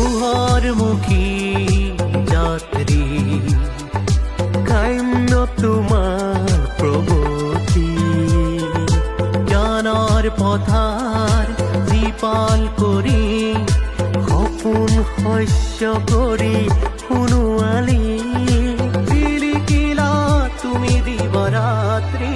পোহৰমুখী যাত্ৰী কাম্য তোমাৰ প্ৰগতি জ্ঞানৰ পথাৰ জীপাল কৰি সপোন শস্য কৰি সোণোৱালী জিলিকিলা তুমি দিবাৰাত্ৰি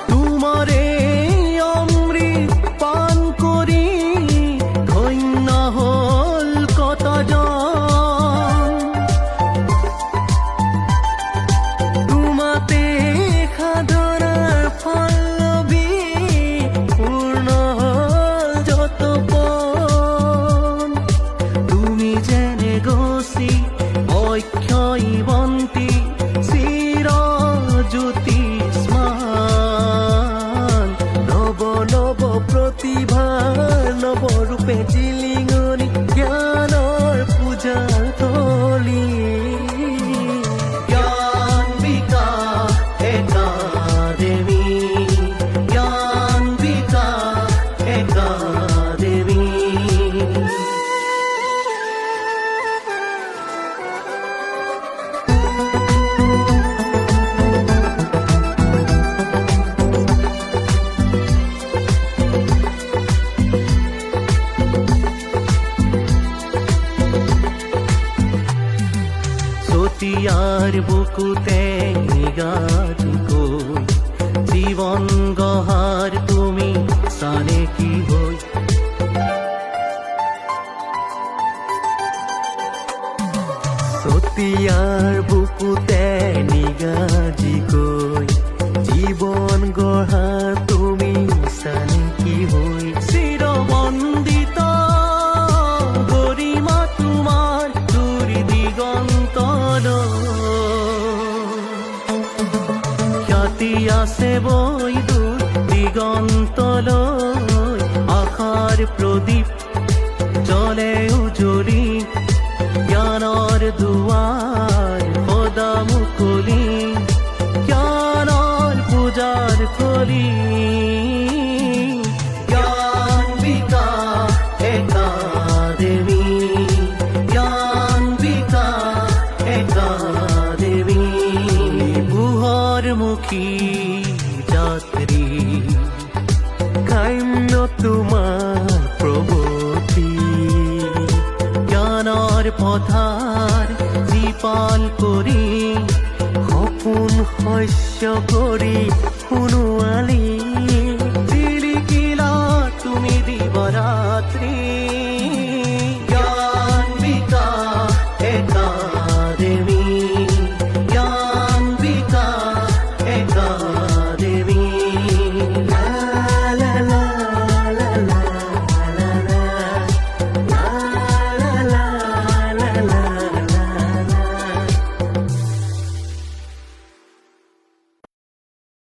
তোমাৰে অমৃত পান কৰি ধন্য হ'ল কতজন তোমাতে সাধনাৰ ফলবি পূৰ্ণ হ'ল যতপন তুমি যেনে গছি অক্ষয় বন্তি চিৰজ্যোতি প্ৰতিভা নৱৰূপে জিলিঙনি জ্ঞানৰ পূজাৰ তলি জ্ঞান বিকাশ একাডেমী জ্ঞান বিকাশ একাডেমী চতিয়াৰ বুকুতে নিগাজিকৈ জীৱন গঢ়াৰ তুমি চানেকি হৈ চতিয়াৰ বুকুতে নিগাজিকৈ জীৱন গঢ়াৰ তুমি চানেকি হৈ চিৰবন্দিত গৰিমা তোমাৰ তুৰি দিগন্ত খ্যাতি আছে বৈদূৰ দিগন্তলৈ আশাৰ প্ৰদীপ জ্বলে উজ্বলি জ্ঞানৰ দুৱাৰ সদা মুকলি জ্ঞানৰ পূজাৰ থলী জ্ঞান বিকাশ একাডেমী জ্ঞান বিকাশ একাডেমী পোহৰমুখী যাত্ৰী কাম্য তোমাৰ প্ৰগতি জ্ঞানৰ পথাৰ জীপাল কৰি সপোন শস্য কৰি সোণোৱালী